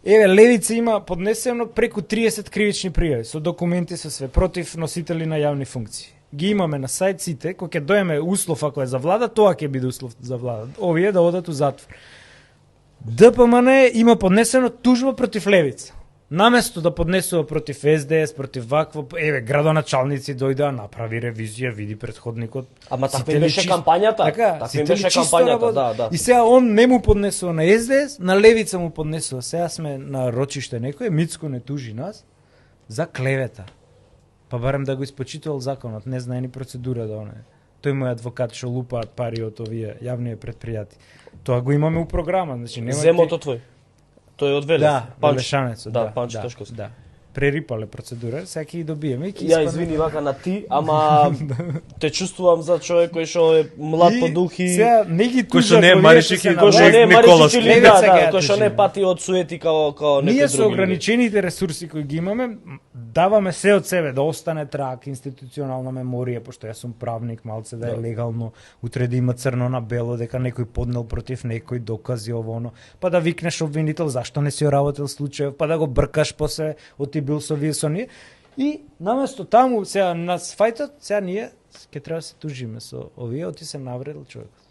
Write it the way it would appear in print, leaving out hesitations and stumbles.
Еве, Левица има поднесено преку 30 кривични пријави со документи со све против носители на јавни функции. Ги имаме на сајт сите, кога ќе доеме услов ако е за влада, тоа ќе биде услов за влада. Овие да одат у затвор. ДПМН има поднесено тужба против Левица. Наместо да поднесува против СДС, против вакво, еве, градоначалници дојдеа, направи ревизија, види предходникот. Ама така беше кампањата. Така, така беше кампањата, да. И сега он не му поднесува на СДС, на Левица му поднесува. Сега сме на рочиште некој, Мицко не тужи нас за клевета. Па барем да го испочитувал законот, не знае ни процедура да оне. Тој му е адвокат што лупаат пари од овие јавни предпријати. Тоа го имаме у програма, значи нема. Земото твој. Тој од Велев. Да, Велешанецот. Да, Панчо Тошковски. Да. Прерипале процедура, сега ќе ги добиеме. Ја извини вака на ти, ама те чувствувам за човек кој што е млад по дух и сега не ги кој што не е Маришик и кој што не е Маришик или кој што не пати од суети као некој други. Ние со ограничените ресурси кои ги имаме, даваме се од себе да остане трак, институционална меморија, пошто јас сум правник, малце да е легално, утре да има црно на бело дека некој поднел против некој докази ово, па да викнеш обвинител зашто не си работел случајов, па да го бркаш после од ти бил со вие со ние. И наместо таму сега нас фајтот, сега ние ќе треба да се тужиме со овие, оти се навредил човекот.